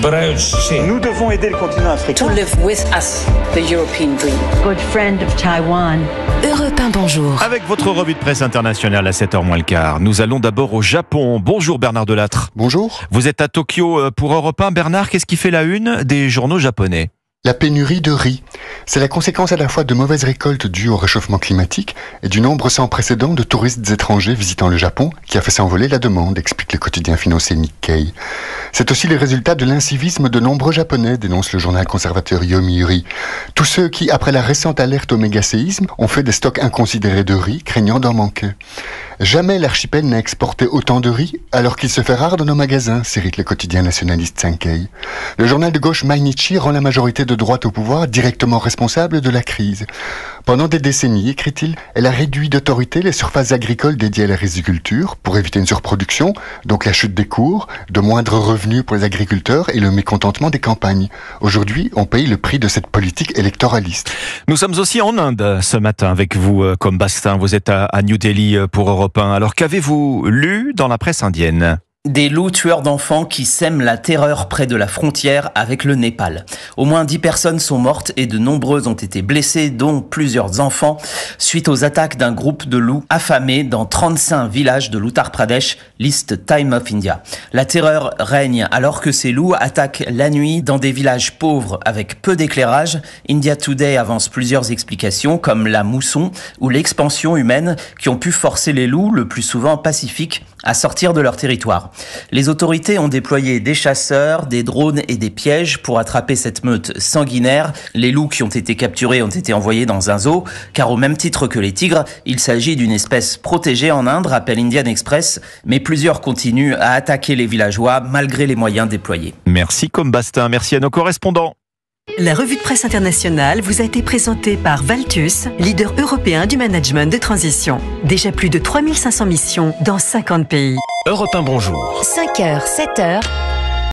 Nous devons aider le continent africain. To live with us, the European dream. Good friend of Taiwan. Europe 1, bonjour. Avec votre revue de presse internationale à 7h moins le quart, nous allons d'abord au Japon. Bonjour Bernard Delattre. Bonjour. Vous êtes à Tokyo pour Europe 1. Bernard, qu'est-ce qui fait la une des journaux japonais ? La pénurie de riz. C'est la conséquence à la fois de mauvaises récoltes dues au réchauffement climatique et du nombre sans précédent de touristes étrangers visitant le Japon qui a fait s'envoler la demande, explique le quotidien financier Nikkei. C'est aussi le résultat de l'incivisme de nombreux Japonais, dénonce le journal conservateur Yomiuri. Tous ceux qui, après la récente alerte au mégaséisme, ont fait des stocks inconsidérés de riz, craignant d'en manquer. Jamais l'archipel n'a exporté autant de riz, alors qu'il se fait rare dans nos magasins, s'irrite le quotidien nationaliste Sankei. Le journal de gauche Mainichi rend la majorité de droite au pouvoir directement responsable de la crise. Pendant des décennies, écrit-il, elle a réduit d'autorité les surfaces agricoles dédiées à la riziculture pour éviter une surproduction, donc la chute des cours, de moindres revenus pour les agriculteurs et le mécontentement des campagnes. Aujourd'hui, on paye le prix de cette politique électoraliste. Nous sommes aussi en Inde ce matin avec vous, comme Bastin. Vous êtes à New Delhi pour Europe 1. Alors qu'avez-vous lu dans la presse indienne ? Des loups tueurs d'enfants qui sèment la terreur près de la frontière avec le Népal. Au moins 10 personnes sont mortes et de nombreuses ont été blessées, dont plusieurs enfants, suite aux attaques d'un groupe de loups affamés dans 35 villages de l'Uttar Pradesh, liste Time of India. La terreur règne alors que ces loups attaquent la nuit dans des villages pauvres avec peu d'éclairage. India Today avance plusieurs explications comme la mousson ou l'expansion humaine qui ont pu forcer les loups, le plus souvent pacifiques, à sortir de leur territoire. Les autorités ont déployé des chasseurs, des drones et des pièges pour attraper cette meute sanguinaire. Les loups qui ont été capturés ont été envoyés dans un zoo, car au même titre que les tigres, il s'agit d'une espèce protégée en Inde, rappelle Indian Express, mais plusieurs continuent à attaquer les villageois malgré les moyens déployés. Merci comme Bastin, merci à nos correspondants. La revue de presse internationale vous a été présentée par Valtus, leader européen du management de transition. Déjà plus de 3500 missions dans 50 pays. Europe 1, bonjour. 5h, 7h.